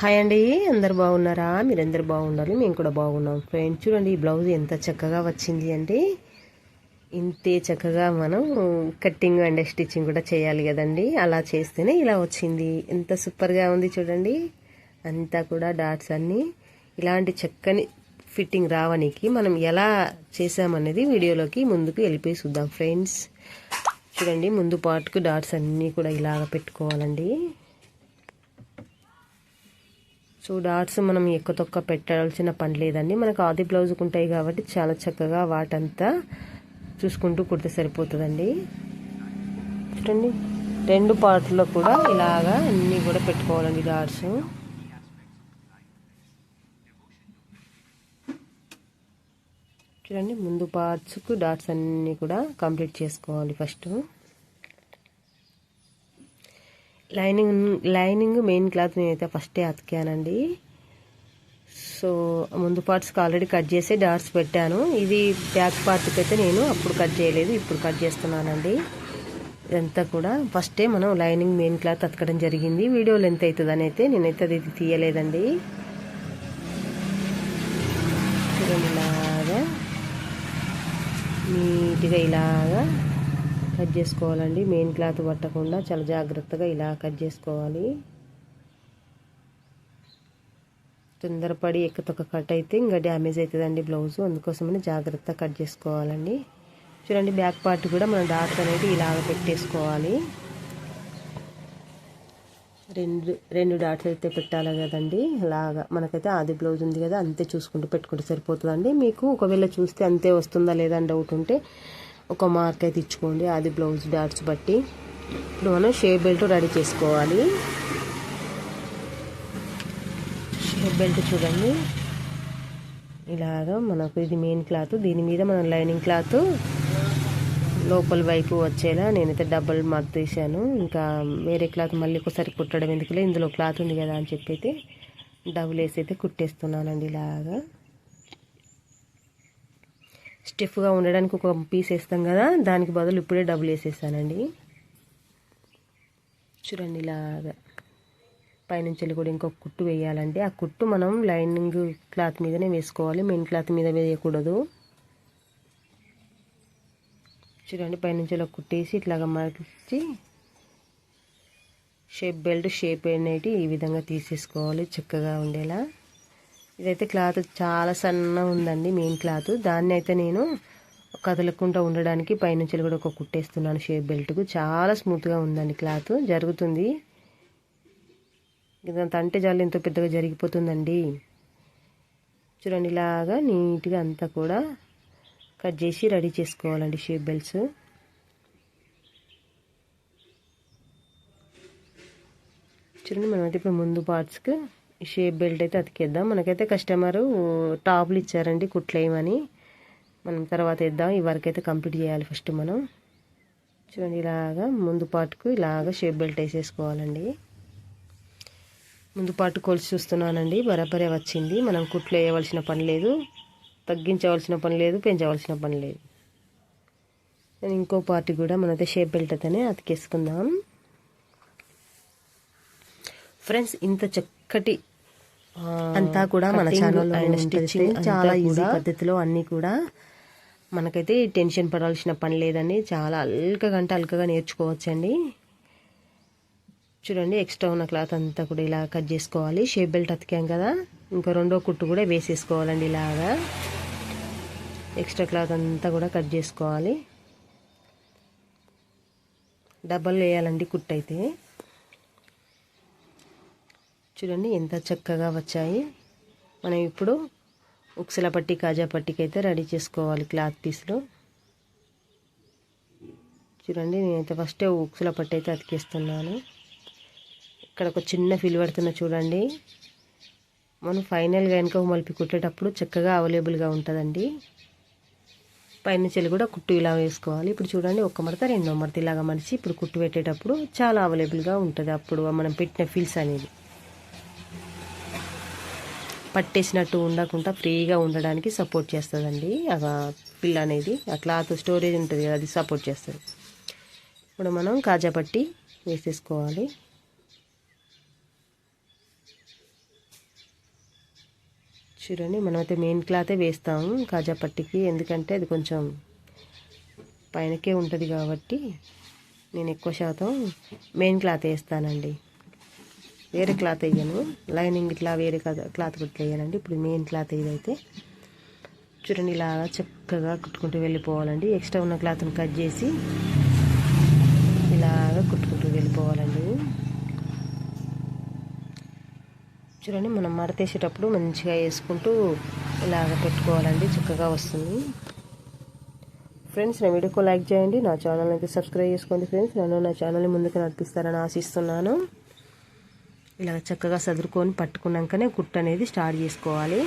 Hi అండి, అందరు బాగున్నారా? మీరందరు బాగున్నారు, మేము కూడా బాగున్నాం. ఫ్రెండ్స్ చూడండి, ఈ బ్లౌజ్ ఎంత చక్కగా వచ్చింది అంటే ఇంతే చక్కగా మనం కట్టింగ్ అండ్ స్టిచ్చింగ్ కూడా చేయాలి కదండి. అలా చేస్తేనే ఇలా వచ్చింది. ఎంత సూపర్గా ఉంది చూడండి. అంతా కూడా డాట్స్ అన్నీ ఇలాంటి చక్కని ఫిట్టింగ్ రావడానికి మనం ఎలా చేసామనేది వీడియోలోకి ముందుకు వెళ్ళిపోయి చూద్దాం ఫ్రెండ్స్. చూడండి, ముందు పార్ట్కు డాట్స్ అన్నీ కూడా ఇలాగ పెట్టుకోవాలండి. సో డాట్స్ మనం ఎక్కువ తొక్క పెట్టాల్సిన పని లేదండి. మనకు ఆది బ్లౌజ్కి ఉంటాయి కాబట్టి చాలా చక్కగా వాటంతా చూసుకుంటూ కుడితే సరిపోతుందండి. చూడండి, రెండు పార్ట్లో కూడా ఇలాగా అన్నీ కూడా పెట్టుకోవాలండి డాట్స్. చూడండి, ముందు పార్ట్స్కు డాట్స్ అన్నీ కూడా కంప్లీట్ చేసుకోవాలి. ఫస్ట్ లైనింగ్ మెయిన్ క్లాత్ నేనైతే ఫస్టే అతికానండి. సో ముందు పార్ట్స్కి ఆల్రెడీ కట్ చేసి డాట్స్ పెట్టాను. ఇది బ్యాక్ పార్ట్కి అయితే నేను అప్పుడు కట్ చేయలేదు, ఇప్పుడు కట్ చేస్తున్నానండి. ఇదంతా కూడా ఫస్టే మనం లైనింగ్ మెయిన్ క్లాత్ అతకడం జరిగింది. వీడియో లెంత్ అవుతుందని అయితే నేనైతే అది తీయలేదండి. చూడండి, ఇలాగా నీట్గా ఇలాగా కట్ చేసుకోవాలండి. మెయిన్ క్లాత్ పట్టకుండా చాలా జాగ్రత్తగా ఇలా కట్ చేసుకోవాలి. తొందరపడి ఎక్కతొక్క కట్ అయితే ఇంకా డ్యామేజ్ అవుతుందండి బ్లౌజు. అందుకోసమని జాగ్రత్తగా కట్ చేసుకోవాలండి. చూడండి, బ్యాక్ పార్ట్ కూడా మనం డాట్స్ అనేది ఇలాగ పెట్టేసుకోవాలి. రెండు డాట్స్ అయితే పెట్టాలి కదండి. అలాగా మనకైతే ఆది బ్లౌజ్ ఉంది కదా, అంతే చూసుకుంటూ పెట్టుకుంటే సరిపోతుందండి. మీకు ఒకవేళ చూస్తే అంతే వస్తుందా లేదా అని డౌట్ ఉంటే ఒక మార్క్ అయితే ఇచ్చుకోండి ఆది బ్లౌజ్ డాట్స్ బట్టి. ఇప్పుడు మనం షేప్ బెల్ట్ రెడీ చేసుకోవాలి. షేప్ బెల్ట్ చూడండి, ఇలాగా మనకు ఇది మెయిన్ క్లాత్, దీని మీద మనం లైనింగ్ క్లాత్ లోపల వైపు వచ్చేలా నేనైతే డబల్ మార్క్ తీసాను. ఇంకా వేరే క్లాత్ మళ్ళీ ఒకసారి కుట్టడం ఎందుకులే, ఇందులో క్లాత్ ఉంది కదా అని చెప్పి అయితే డబుల్ వేసి అయితే కుట్టేస్తున్నానండి. ఇలాగా స్టిఫ్గా ఉండడానికి ఒక పీస్ వేస్తాం కదా, దానికి బదులు ఇప్పుడే డబుల్ వేసేసానండి. చూడండి, ఇలాగా పైనుంచి కూడా ఇంకొక కుట్టు వేయాలండి. ఆ కుట్టు మనం లైనింగ్ క్లాత్ మీదనే వేసుకోవాలి, మెయిన్ క్లాత్ మీద వేయకూడదు. చూడండి, పైనుంచి ఇలా కుట్టేసి ఇట్లాగా మార్చి షేప్ బెల్ట్ షేప్ అనేది ఈ విధంగా తీసేసుకోవాలి చక్కగా ఉండేలా. ఇదైతే క్లాత్ చాలా సన్నగా ఉందండి మెయిన్ క్లాత్, దాన్ని అయితే నేను కదలకుండా ఉండడానికి పైనుంచి కూడా ఒక కుట్టేస్తున్నాను షేప్ బెల్ట్కు. చాలా స్మూత్గా ఉందండి క్లాత్, జరుగుతుంది. ఇదంతా అంటే జాలు ఎంతో పెద్దగా జరిగిపోతుందండి. చూడండి, ఇలాగా నీట్గా అంతా కూడా కట్ చేసి రెడీ చేసుకోవాలండి షేప్ బెల్ట్స్. చూడండి, మనమైతే ఇప్పుడు ముందు పార్ట్స్కి షేప్ బెల్ట్ అయితే అతికేద్దాం. మనకైతే కస్టమరు టాప్లు ఇచ్చారండి కుట్లేయమని, మనం తర్వాత వేద్దాం. ఈ వర్క్ అయితే కంప్లీట్ చేయాలి ఫస్ట్ మనం. చూడండి, ఇలాగా ముందు పార్ట్కు ఇలాగా షేప్ బెల్ట్ వేసేసుకోవాలండి. ముందు పార్ట్ కొలిసి చూస్తున్నానండి, బరాబరే వచ్చింది. మనం కుట్లు వేయవలసిన పని లేదు, తగ్గించవలసిన పని లేదు, పెంచవలసిన పని లేదు. నేను ఇంకో పార్ట్ కూడా మనైతే షేప్ బెల్ట్ అయితేనే అతికేసుకుందాం. ఫ్రెండ్స్, ఇంత చక్కటి అంతా కూడా మన ఛానల్లో స్టిచ్చింగ్ చాలా ఈజీ పద్ధతిలో అన్నీ కూడా మనకైతే టెన్షన్ పడాల్సిన పని లేదండి. చాలా అల్కగా నేర్చుకోవచ్చండి. చూడండి, ఎక్స్ట్రా ఉన్న క్లాత్ అంతా కూడా ఇలా కట్ చేసుకోవాలి. షేప్ బెల్ట్ అతికాం కదా, ఇంకా రెండో కుట్టు కూడా వేసేసుకోవాలండి. ఇలాగా ఎక్స్ట్రా క్లాత్ అంతా కూడా కట్ చేసుకోవాలి. డబల్ వేయాలండి కుట్టు అయితే. చూడండి, ఎంత చక్కగా వచ్చాయి. మనం ఇప్పుడు ఉక్సుల పట్టి కాజా పట్టికి అయితే రెడీ చేసుకోవాలి క్లాత్ పీస్లో. చూడండి, నేనైతే ఫస్టే ఉక్సుల పట్టి అయితే అతికిస్తున్నాను. ఇక్కడ ఒక చిన్న ఫిల్ పడుతున్నా చూడండి. మనం ఫైనల్గా వెనక మలిపి కుట్టేటప్పుడు చక్కగా అవైలబుల్గా ఉంటుందండి. పైనుంచి కూడా కుట్టు ఇలా వేసుకోవాలి. ఇప్పుడు చూడండి, ఒక మడత రెండో మడత ఇలాగా మడిచి ఇప్పుడు కుట్టు పెట్టేటప్పుడు చాలా అవైలబుల్గా ఉంటుంది. అప్పుడు మనం పెట్టిన ఫిల్స్ అనేది పట్టేసినట్టు ఉండకుండా ఫ్రీగా ఉండడానికి సపోర్ట్ చేస్తుందండి. ఆ ఫిల్ అనేది, ఆ క్లాత్ స్టోరేజ్ ఉంటుంది కదా, అది సపోర్ట్ చేస్తుంది. ఇప్పుడు మనం కాజా పట్టి వేసేసుకోవాలి. చూడండి మనమైతే మెయిన్ క్లాతే వేస్తాము కాజా పట్టికి, ఎందుకంటే అది కొంచెం పైనకే ఉంటుంది కాబట్టి నేను ఎక్కువ శాతం మెయిన్ క్లాత్ వేస్తానండి. వేరే క్లాత్ వేయను, లైనింగ్ ఇట్లా వేరే క్లాత్ కూడా వేయనండి. ఇప్పుడు మెయిన్ క్లాత్ ఇదైతే చూడండి ఇలాగా చక్కగా కుట్టుకుంటూ వెళ్ళిపోవాలండి. ఎక్స్ట్రా ఉన్న క్లాత్ని కట్ చేసి ఇలాగా కుట్టుకుంటూ వెళ్ళిపోవాలండి. చూడండి మనం మడతేసేటప్పుడు మంచిగా వేసుకుంటూ ఇలాగ పెట్టుకోవాలండి, చక్కగా వస్తుంది. ఫ్రెండ్స్ నా వీడియోకు లైక్ చేయండి, నా ఛానల్ అయితే సబ్స్క్రైబ్ చేసుకోండి. ఫ్రెండ్స్ నన్ను నా ఛానల్ని ముందుకు నడిపిస్తారని ఆశిస్తున్నాను. ఇలా చక్కగా సదురుకొని పట్టుకున్నాకనే కుట్టు అనేది స్టార్ట్ చేసుకోవాలి.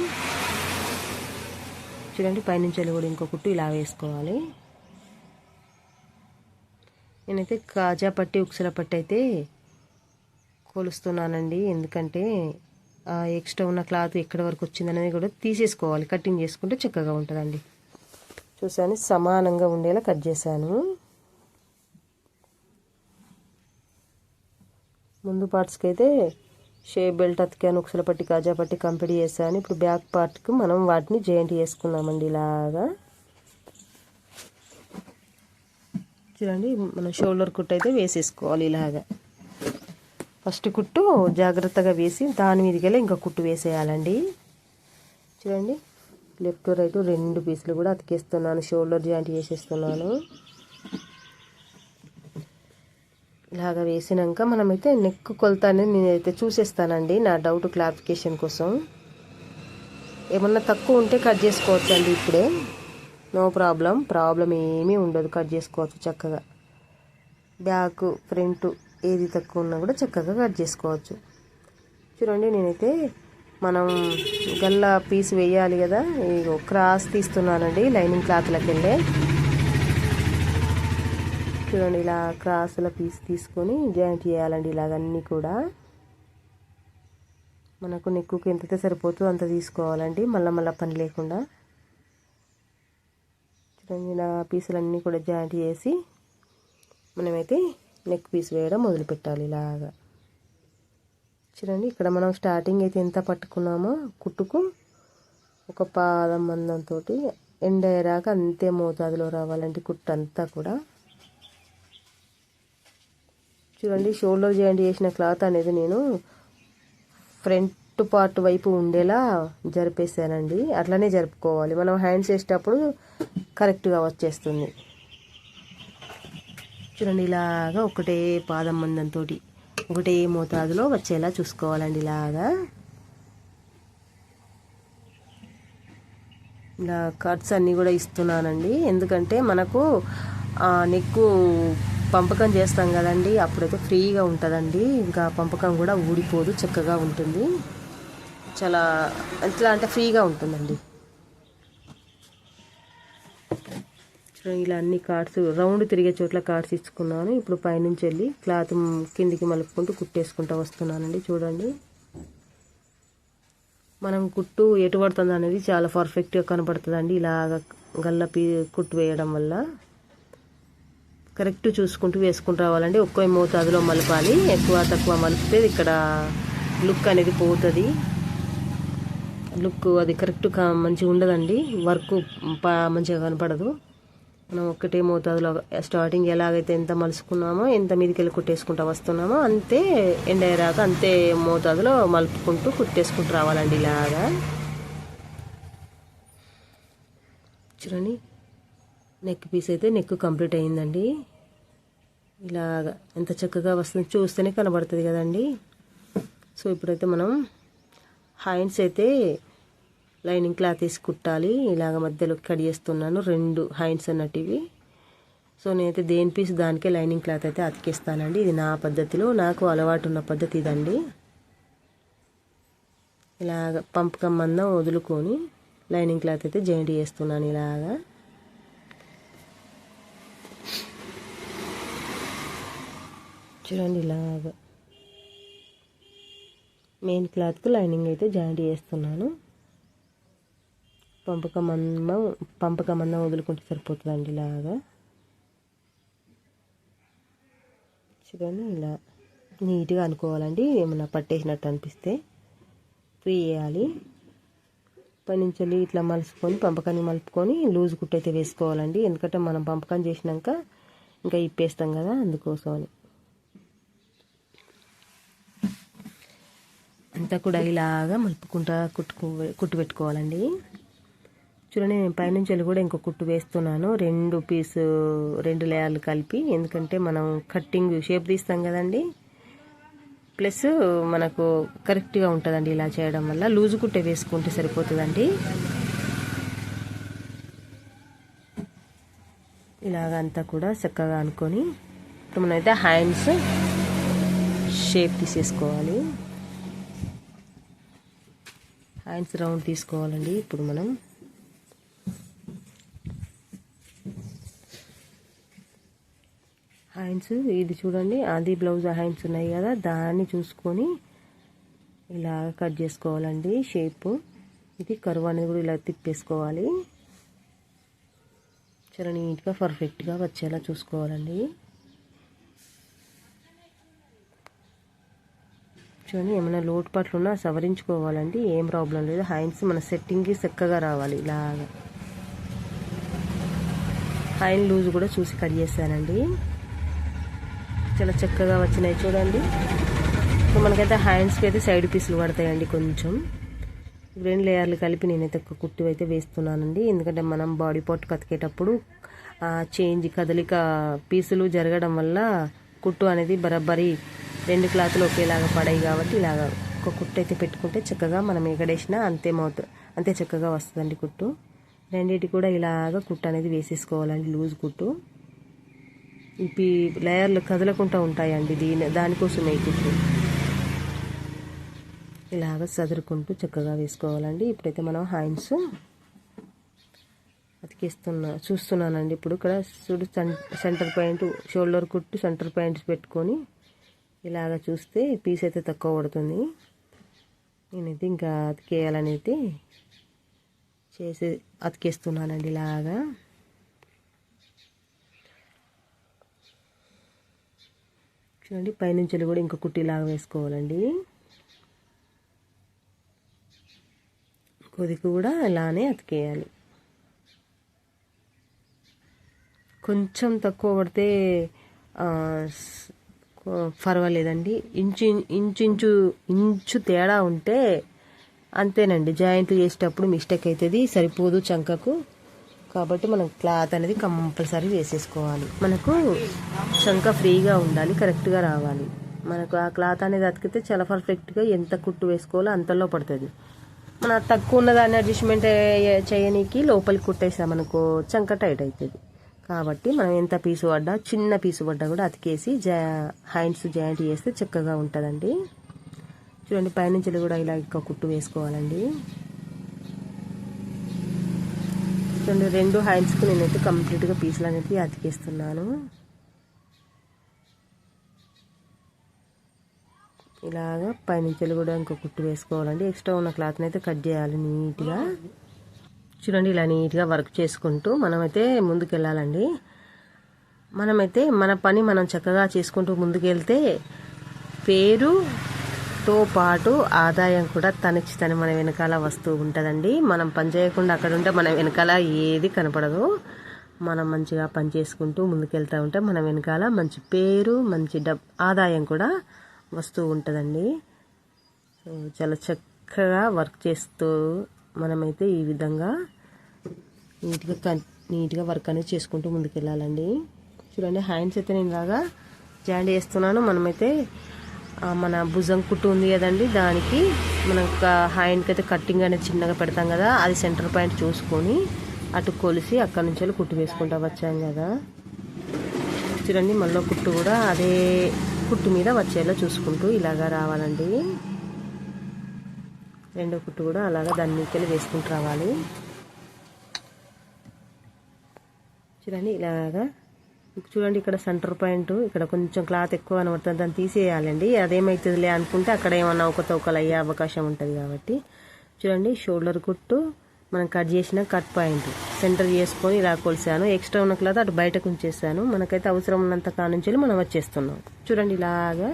చూడండి పైనుంచి కూడా ఇంకో కుట్టు ఇలా వేసుకోవాలి. నేనైతే కాజా పట్టి ఉక్సల పట్టి అయితే కొలుస్తున్నానండి, ఎందుకంటే ఎక్స్ట్రా ఉన్న క్లాత్ ఎక్కడి వరకు వచ్చిందనేది కూడా తీసేసుకోవాలి. కటింగ్ చేసుకుంటే చక్కగా ఉంటుందండి. చూసాను సమానంగా ఉండేలా కట్ చేశాను. ముందు పార్ట్స్కి అయితే షేప్ బెల్ట్ అతికాను, ఉక్సల పట్టి కాజా పట్టి కంప్లీట్ చేశాను. ఇప్పుడు బ్యాక్ పార్ట్కి మనం వాటిని జాయింట్ చేసుకున్నామండి. ఇలాగా చూడండి మనం షోల్డర్ కుట్టు అయితే వేసేసుకోవాలి. ఇలాగా ఫస్ట్ కుట్టు జాగ్రత్తగా వేసి దాని మీదకెళ్ళి ఇంకా కుట్టు వేసేయాలండి. చూడండి లెఫ్ట్ రైట్ 2 పీసులు కూడా అతికేస్తున్నాను, షోల్డర్ జాయింట్ చేసేస్తున్నాను. ఇలాగ వేసినాక మనమైతే నెక్ కొలత అనేది నేనైతే చూసేస్తానండి, నా డౌట్ క్లారిఫికేషన్ కోసం. ఏమన్నా తక్కువ ఉంటే కట్ చేసుకోవచ్చండి, ఇప్పుడే నో ప్రాబ్లం ఏమీ ఉండదు, కట్ చేసుకోవచ్చు చక్కగా. బ్యాక్ ఫ్రంట్ ఏది తక్కువ ఉన్నా కూడా చక్కగా కట్ చేసుకోవచ్చు. చూడండి నేనైతే మనం గల్లా పీస్ వేయాలి కదా, ఇగో క్రాస్ తీస్తున్నానండి లైనింగ్ క్లాత్లకు వెళ్ళే. చూడండి ఇలా క్రాస్ల పీస్ తీసుకొని జాయింట్ చేయాలండి. ఇలాగన్నీ కూడా మనకు నెక్కుకి ఎంతైతే సరిపోతుందో అంత తీసుకోవాలండి, మళ్ళా పని లేకుండా. చూడండి ఇలా పీసులన్నీ కూడా జాయింట్ చేసి మనమైతే నెక్ పీస్ వేయడం మొదలు పెట్టాలి. ఇలాగా చూడండి ఇక్కడ మనం స్టార్టింగ్ అయితే ఎంత పట్టుకున్నామో కుట్టుకు ఒక పాదం మందంతో ఎండ్ అయ్యేరాక అంతే మోతాదులో రావాలండి కుట్టు అంతా కూడా. చూడండి షోల్డర్ జాయింట్ చేసిన క్లాత్ అనేది నేను ఫ్రంట్ పార్ట్ వైపు ఉండేలా జరిపేసానండి. అట్లనే జరుపుకోవాలి, మనం హ్యాండ్స్ వేసేటప్పుడు కరెక్ట్గా వచ్చేస్తుంది. చూడండి ఇలాగా ఒకటే పాదం మందంతో ఒకటే మోతాదులో వచ్చేలా చూసుకోవాలండి. ఇలా కట్స్ అన్నీ కూడా ఇస్తున్నానండి, ఎందుకంటే మనకు నెక్కు పంపకం చేస్తాం కదండి, అప్పుడైతే ఫ్రీగా ఉంటుందండి. ఇంకా పంపకం కూడా ఊడిపోదు, చక్కగా ఉంటుంది, చాలా ఎట్లా అంటే ఫ్రీగా ఉంటుందండి. ఇలా అన్ని కార్డ్స్ రౌండ్ తిరిగే చోట్ల కార్డ్స్ ఇచ్చుకున్నాను. ఇప్పుడు పైనుంచి వెళ్ళి క్లాత్ కిందికి మలుపుకుంటూ కుట్టేసుకుంటూ వస్తున్నానండి. చూడండి మనం కుట్టు ఎటు పడుతుంది అనేది చాలా పర్ఫెక్ట్గా కనపడుతుందండి. ఇలాగ కుట్టు వేయడం వల్ల కరెక్ట్ చూసుకుంటూ వేసుకుంటూ రావాలండి. ఒక్కో మోతాదులో మలపాలి, ఎక్కువ తక్కువ మలిపితే ఇక్కడ లుక్ అనేది పోతుంది. లుక్ అది కరెక్ట్గా మంచిగా ఉండదండి, వర్క్ మంచిగా కనపడదు. మనం ఒక్కటే మోతాదులో స్టార్టింగ్ ఎలాగైతే ఎంత మలుచుకున్నామో ఎంత మీదకి వెళ్ళి కుట్టేసుకుంటూ వస్తున్నామో అంతే ఎండ్ అయ్యేరాక అంతే మోతాదులో మలుపుకుంటూ కుట్టేసుకుంటూ రావాలండి. ఇలాగా చూడండి నెక్ పీస్ అయితే నెక్ కంప్లీట్ అయిందండి. ఇలాగా ఎంత చక్కగా వస్తుంది, చూస్తేనే కనబడుతుంది కదండి. సో ఇప్పుడైతే మనం హ్యాండ్స్ అయితే లైనింగ్ క్లాత్ వేసి కుట్టాలి. ఇలాగ మధ్యలో కట్ చేస్తున్నాను, 2 హ్యాండ్స్ అన్నట్టు ఇవి. సో నేనైతే దేని పీస్ దానికే లైనింగ్ క్లాత్ అయితే అతికిస్తానండి. ఇది నా పద్ధతిలో నాకు అలవాటు ఉన్న పద్ధతి ఇదండి. ఇలాగ పంపకం మందం వదులుకొని లైనింగ్ క్లాత్ అయితే జాయింట్ చేస్తున్నాను. ఇలాగా చూడండి ఇలాగ మెయిన్ క్లాత్కు లైనింగ్ అయితే జాయింట్ చేస్తున్నాను. పంపకం మందం వదులుకుంటే సరిపోతుందండి. ఇలాగా చూడండి ఇలా నీట్గా అనుకోవాలండి, ఏమన్నా పట్టేసినట్టు అనిపిస్తే ఫ్రీ చేయాలి. పైనుంచి ఇట్లా మలుచుకొని పంపకాన్ని మలుపుకొని లూజ్ కుట్టు అయితే వేసుకోవాలండి. ఎందుకంటే మనం పంపకం చేసినాక ఇంకా ఇప్పేస్తాం కదా, అందుకోసం అని. అంతా కూడా ఇలాగా మలుపుకుంటా కుట్టు పెట్టుకోవాలండి. చూడండి, నేను పైనుంచి కూడా ఇంకో కుట్టు వేస్తున్నాను, 2 లేయర్లు కలిపి. ఎందుకంటే మనం కట్టింగ్ షేప్ తీస్తాం కదండి, ప్లస్ మనకు కరెక్ట్గా ఉంటుందండి ఇలా చేయడం వల్ల. లూజు కుట్టే వేసుకుంటే సరిపోతుందండి. ఇలాగంతా కూడా చక్కగా అనుకొని ఇప్పుడు మనమైతే హ్యాండ్స్ షేప్ తీసేసుకోవాలి. హ్యాండ్స్ రౌండ్ తీసుకోవాలండి. ఇప్పుడు మనం హ్యాండ్స్ ఇది చూడండి, అది బ్లౌజ్ హ్యాండ్స్ ఉన్నాయి కదా, దాన్ని చూసుకొని ఇలా కట్ చేసుకోవాలండి షేపు. ఇది కర్వ్ అనేది కూడా ఇలా తిప్పేసుకోవాలి. చాలా నీట్గా పర్ఫెక్ట్గా వచ్చేలా చూసుకోవాలండి. చూడండి, ఏమైనా లోటుపాట్లు ఉన్నా సవరించుకోవాలండి, ఏం ప్రాబ్లం లేదు. హ్యాండ్స్ మన సెట్టింగ్కి చక్కగా రావాలి. ఇలాగా హ్యాండ్ లూజ్ కూడా చూసి కట్ చేస్తానండి. చాలా చక్కగా వచ్చినాయి చూడండి. ఇప్పుడు మనకైతే హ్యాండ్స్కి అయితే సైడ్ పీసులు పడతాయండి కొంచెం. 2 లేయర్లు కలిపి నేనైతే ఒక కుట్టు అయితే వేస్తున్నానండి. ఎందుకంటే మనం బాడీ పార్ట్ కతికేటప్పుడు కదలిక పీసులు జరగడం వల్ల కుట్టు అనేది బరాబరి 2 క్లాతులు ఒకేలాగా పడాయి కాబట్టి ఇలాగ ఒక కుట్టు అయితే పెట్టుకుంటే చక్కగా మనం ఎగడేసినా అంతే చక్కగా వస్తుందండి కుట్టు. రెండింటి కూడా ఇలాగ కుట్టు అనేది వేసేసుకోవాలండి, లూజ్ కుట్టు. ఈ లేయర్లు కదలకుండా ఉంటాయండి, దానికోసమే ఈ కుట్టు. ఇలాగ సదురుకుంటూ చక్కగా వేసుకోవాలండి. ఇప్పుడైతే మనం హ్యాండ్స్ చూస్తున్నానండి. ఇప్పుడు ఇక్కడ చూడు, సెంటర్ పాయింట్ షోల్డర్ కుట్టు సెంటర్ పాయింట్స్ పెట్టుకొని ఇలాగ చూస్తే పీస్ అయితే తక్కువ పడుతుంది. నేనైతే ఇంకా అతికేయాలనైతే అతికేస్తున్నానండి ఇలాగా. చూడండి, పైనుంచి కూడా ఇంకో కుట్టు ఇలాగ వేసుకోవాలండి. కొద్దిగా కూడా ఇలానే అతికేయాలి. కొంచెం తక్కువ పడితే పర్వాలేదండి. ఇంచు తేడా ఉంటే అంతేనండి, జాయింట్ చేసేటప్పుడు మిస్టేక్ అవుతుంది, సరిపోదు చంకకు. కాబట్టి మనం క్లాత్ అనేది కంపల్సరీ వేసేసుకోవాలి. మనకు చంక ఫ్రీగా ఉండాలి, కరెక్ట్గా రావాలి. మనకు ఆ క్లాత్ అనేది అతికితే చాలా పర్ఫెక్ట్గా ఎంత కుట్టు వేసుకోవాలో అంతలో పడుతుంది. మన తక్కువ ఉన్నదాన్ని అడ్జస్ట్మెంట్ చేయనీకి లోపలికి కుట్టేసామనుకో చంక టైట్ అవుతుంది. కాబట్టి మనం ఎంత పీసు పడ్డా, చిన్న పీసు పడ్డా కూడా అతికేసి హ్యాండ్స్ జాయింట్ చేస్తే చక్కగా ఉంటుందండి. చూడండి, పైనుంచి కూడా ఇలా ఇంకా కుట్టు వేసుకోవాలండి. చూడండి, 2 హ్యాండ్స్కి నేనైతే కంప్లీట్గా పీసులు అనేది అతికేస్తున్నాను. ఇలాగా పైనుంచి కూడా ఇంకో కుట్టు వేసుకోవాలండి. ఎక్స్ట్రా ఉన్న క్లాత్ని అయితే కట్ చేయాలి నీట్గా. చూడండి, ఇలా నీట్గా వర్క్ చేసుకుంటూ మనమైతే ముందుకు వెళ్ళాలండి. మనమైతే మన పని మనం చక్కగా చేసుకుంటూ ముందుకెళ్తే పేరుతో పాటు ఆదాయం కూడా తనని మన వెనకాల వస్తూ ఉంటుందండి. మనం పని చేయకుండా అక్కడ ఉంటే మన వెనకాల ఏది కనపడదు. మనం మంచిగా పని చేసుకుంటూ ముందుకెళ్తూ ఉంటే మన వెనకాల మంచి పేరు, మంచి ఆదాయం కూడా వస్తూ ఉంటుందండి. చాలా చక్కగా వర్క్ చేస్తూ మనమైతే ఈ విధంగా నీట్గా వర్క్ అనేది చేసుకుంటూ ముందుకెళ్ళాలండి. చూడండి, హ్యాండ్స్ అయితే నేను ఇలాగా జాయింట్ చేస్తున్నాను. మనమైతే మన భుజం కుట్టు ఉంది కదండి, దానికి మనం హ్యాండ్కి అయితే కట్టింగ్ అనేది చిన్నగా పెడతాం కదా, అది సెంటర్ పాయింట్ చూసుకొని అటు కొలిసి అక్కడి నుంచి కుట్టు వేసుకుంటూ వచ్చాం కదా. చూడండి, మళ్ళీ కుట్టు కూడా అదే కుట్టు మీద వచ్చేలా చూసుకుంటూ ఇలాగా రావాలండి. 2వ కుట్టు కూడా అలాగా దాని మీదకెళ్ళి వేసుకుంటూ రావాలి. చూడండి, ఇలాగా చూడండి, ఇక్కడ సెంటర్ పాయింట్ ఇక్కడ కొంచెం క్లాత్ ఎక్కువ కనబడుతుంది, దాన్ని తీసేయాలండి. అదేమవుతుందిలే అనుకుంటే అక్కడ ఏమన్నా ఒకతొకలు అయ్యే అవకాశం ఉంటుంది కాబట్టి. చూడండి, షోల్డర్ కుట్టు మనం కట్ చేసిన కట్ పాయింట్ సెంటర్ చేసుకొని ఇలా కొలిసాను. ఎక్స్ట్రా ఉన్న క్లాత్ అటు బయటకు ఉంచేసాను. మనకైతే అవసరం ఉన్నంత కానుంచి మనం వచ్చేస్తున్నాం. చూడండి, ఇలాగా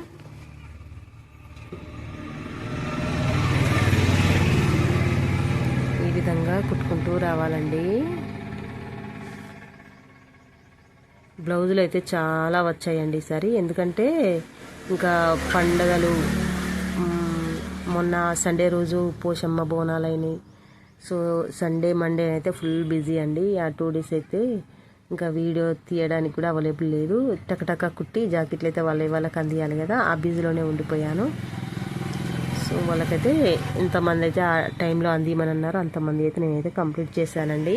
ఈ కుట్టుకుంటూ రావాలండి. బ్లౌజులు అయితే చాలా వచ్చాయండి ఈసారి. ఎందుకంటే ఇంకా పండగలు, మొన్న సండే రోజు పోషమ్మ బోనాలైనవి. సో సండే మండే అయితే ఫుల్ బిజీ అండి. ఆ 2 days అయితే ఇంకా వీడియో తీయడానికి కూడా అవైలబుల్ లేదు. టకటక కుట్టి జాకెట్లు అయితే వాళ్ళకి అందియాలి కదా, ఆ బిజీలోనే ఉండిపోయాను. సో వాళ్ళకైతే ఎంతమంది అయితే ఆ టైంలో అందియమని అన్నారో అంతమంది అయితే నేనైతే కంప్లీట్ చేశానండి.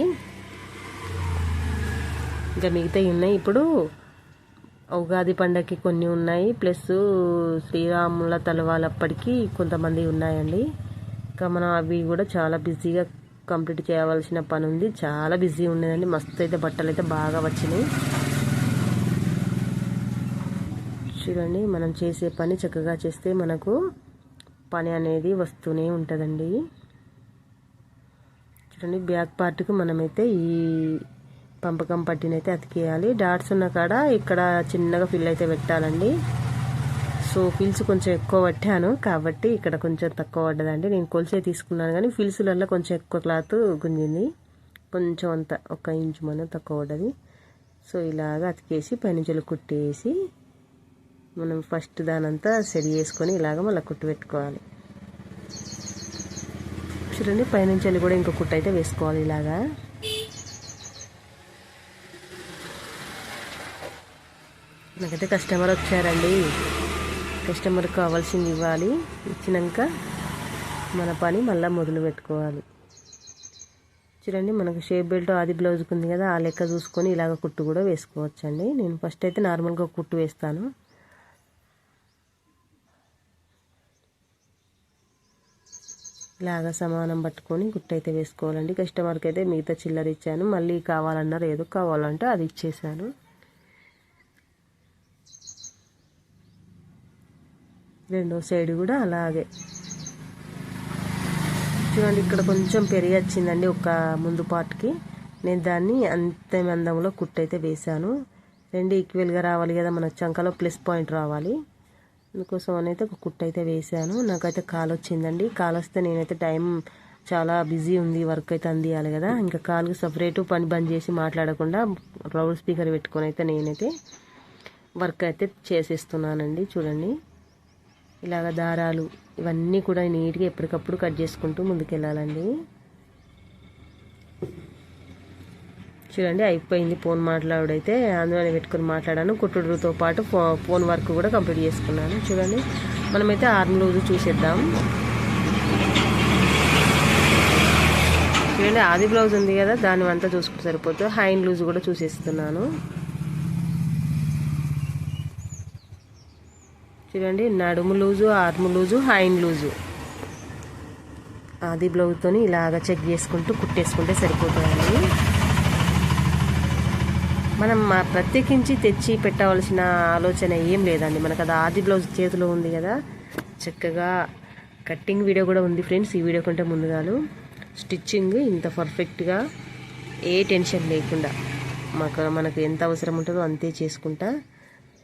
ఇంకా మిగతా ఉన్నాయి. ఇప్పుడు ఉగాది పండగకి కొన్ని ఉన్నాయి, ప్లస్ శ్రీరాముల తలవాలప్పటికి కొంతమంది ఉన్నాయండి. ఇంకా మనం అవి కూడా చాలా బిజీగా కంప్లీట్ చేయవలసిన పని ఉంది. చాలా బిజీ ఉండేదండి. మస్తు అయితే బట్టలు అయితే బాగా వచ్చినాయి. చూడండి, మనం చేసే పని చక్కగా చేస్తే మనకు పని అనేది వస్తూనే ఉంటుందండి. చూడండి, బ్యాక్ పార్ట్కి మనమైతే ఈ పంపకం పట్టినైతే అతికేయాలి. డాట్స్ ఉన్న కాడ ఇక్కడ చిన్నగా ఫిల్ అయితే పెట్టాలండి. సో ఫిల్స్ కొంచెం ఎక్కువ పట్టాను కాబట్టి ఇక్కడ కొంచెం తక్కువ పడ్డదండి. నేను కొలిసే తీసుకున్నాను కానీ ఫిల్స్లలో కొంచెం ఎక్కువ క్లాత్ గుంజింది. కొంచెం అంత 1 ఇంచు మనం తక్కువ పడ్డది. సో ఇలాగ అతికేసి పైనుంచి కుట్టేసి మనం ఫస్ట్ దానంతా సెట్ చేసుకొని ఇలాగ మళ్ళీ కుట్టు పెట్టుకోవాలి. చూడండి, పైనుంచి కూడా ఇంకో కుట్టు అయితే వేసుకోవాలి. ఇలాగా నాకైతే కస్టమర్ వచ్చారండి. కస్టమర్కి కావాల్సింది ఇవ్వాలి. ఇచ్చినాక మన పని మళ్ళీ మొదలు పెట్టుకోవాలి. చూడండి, మనకు షేప్ బెల్ట్ ఆది బ్లౌజ్కి ఉంది కదా, ఆ లెక్క చూసుకొని ఇలాగ కుట్టు కూడా వేసుకోవచ్చండి. నేను ఫస్ట్ అయితే నార్మల్గా కుట్టు వేస్తాను. ఇలాగ సమానం పట్టుకొని కుట్టు అయితే వేసుకోవాలండి. కస్టమర్కి అయితే మిగతా చిల్లర ఇచ్చాను. మళ్ళీ కావాలన్నారు, ఏదో కావాలంటే అది ఇచ్చేసాను. రెండో సైడ్ కూడా అలాగే. చూడండి, ఇక్కడ కొంచెం పెరిగి వచ్చిందండి ఒక ముందు పార్ట్కి. నేను దాన్ని అంతే మందంలో కుట్టు అయితే వేసాను. 2 ఈక్వల్గా రావాలి కదా, మన చంకలో ప్లస్ పాయింట్ రావాలి. అందుకోసం అయితే ఒక కుట్టు అయితే వేసాను. నాకైతే కాల్ వచ్చిందండి. కాల్ వస్తే నేనైతే టైం చాలా బిజీ ఉంది, వర్క్ అయితే అందియాలి కదా. ఇంకా కాల్కి సపరేటు పని బంద్ చేసి మాట్లాడకుండా లౌడ్ స్పీకర్ పెట్టుకొని అయితే నేనైతే వర్క్ అయితే చేసేస్తున్నానండి. చూడండి, ఇలాగ దారాలు ఇవన్నీ కూడా నీట్గా ఎప్పటికప్పుడు కట్ చేసుకుంటూ ముందుకెళ్ళాలండి. చూడండి, అయిపోయింది. ఫోన్ మాట్లాడైతే అందులోనే పెట్టుకొని మాట్లాడాను. కుట్టుడుతో పాటు ఫోన్ వర్క్ కూడా కంప్లీట్ చేసుకున్నాను. చూడండి, మనమైతే ఆర్మ్ లూజ్ చూసేద్దాం. చూడండి, ఆది బ్లౌజ్ ఉంది కదా, దాని అంతా చూసుకుంటే సరిపోతుంది. హ్యాండ్ లూజ్ కూడా చూసేస్తున్నాను. చూడండి, నడుము loose, arm loose, hand loose ఆది బ్లౌజ్తోని ఇలాగ చెక్ చేసుకుంటూ కుట్టేసుకుంటే సరిపోతుందండి. మనం ప్రత్యేకించి తెచ్చి పెట్టవలసిన ఆలోచన ఏం లేదండి. మనకు అది ఆది బ్లౌజ్ చేతిలో ఉంది కదా, చక్కగా కట్టింగ్ వీడియో కూడా ఉంది ఫ్రెండ్స్. ఈ వీడియో కంటే ముందుగాను స్టిచ్చింగ్ ఇంత పర్ఫెక్ట్గా ఏ టెన్షన్ లేకుండా మనకు ఎంత అవసరం ఉంటుందో అంతే చేసుకుంటా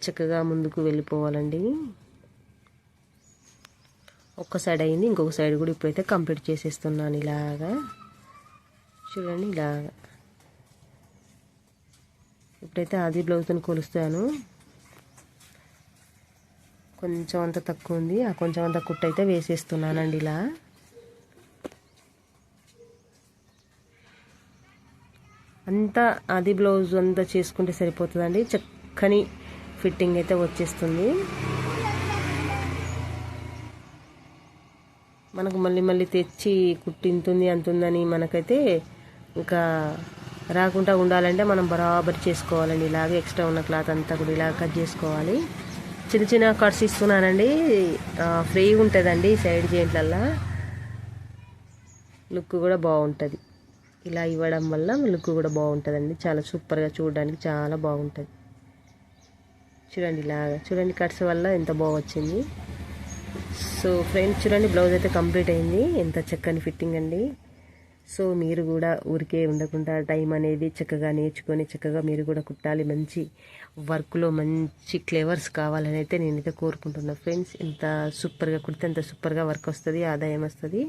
చక్కగా ముందుకు వెళ్ళిపోవాలండి. ఒక్క సైడ్ అయింది, ఇంకొక సైడ్ కూడా ఇప్పుడైతే కంప్లీట్ చేసేస్తున్నాను. ఇలాగా చూడండి, ఇలాగా ఇప్పుడైతే ఆది బ్లౌజ్తో కొలుస్తాను. కొంచెం అంత తక్కువ ఉంది, ఆ కొంచెం అంత కుట్టు అయితే వేసేస్తున్నానండి. ఇలా అంతా ఆది బ్లౌజ్ అంతా చేసుకుంటే సరిపోతుందండి. చక్కని ఫిట్టింగ్ అయితే వచ్చేస్తుంది. మనకు మళ్ళీ తెచ్చి కుట్టింతుంది అంతుందని మనకైతే ఇంకా రాకుండా ఉండాలంటే మనం బరాబర్ చేసుకోవాలండి. ఇలాగే ఎక్స్ట్రా ఉన్న క్లాత్ అంతా కూడా ఇలా కట్ చేసుకోవాలి. చిన్న చిన్న కట్స్ ఇస్తున్నానండి. ఫ్రీగా ఉంటుందండి సైడ్ జాయింట్లల్లో. లుక్ కూడా బాగుంటుంది. ఇలా ఇవ్వడం వల్ల లుక్ కూడా బాగుంటుందండి. చాలా సూపర్గా చూడడానికి చాలా బాగుంటుంది. చూడండి, ఇలాగా చూడండి, కట్స్ వల్ల ఎంత బాగా వచ్చింది. సో ఫ్రెండ్స్, చూడండి, బ్లౌజ్ అయితే కంప్లీట్ అయింది. ఎంత చక్కని ఫిట్టింగ్ అండి. సో మీరు కూడా ఊరికే ఉండకుండా టైం అనేది చక్కగా నేర్చుకొని చక్కగా మీరు కూడా కుట్టాలి. మంచి వర్క్లో మంచి క్లేవర్స్ కావాలని అయితే నేనైతే కోరుకుంటున్నాను ఫ్రెండ్స్. ఎంత సూపర్గా కుడితే అంత సూపర్గా వర్క్ వస్తుంది, ఆదాయం వస్తుంది.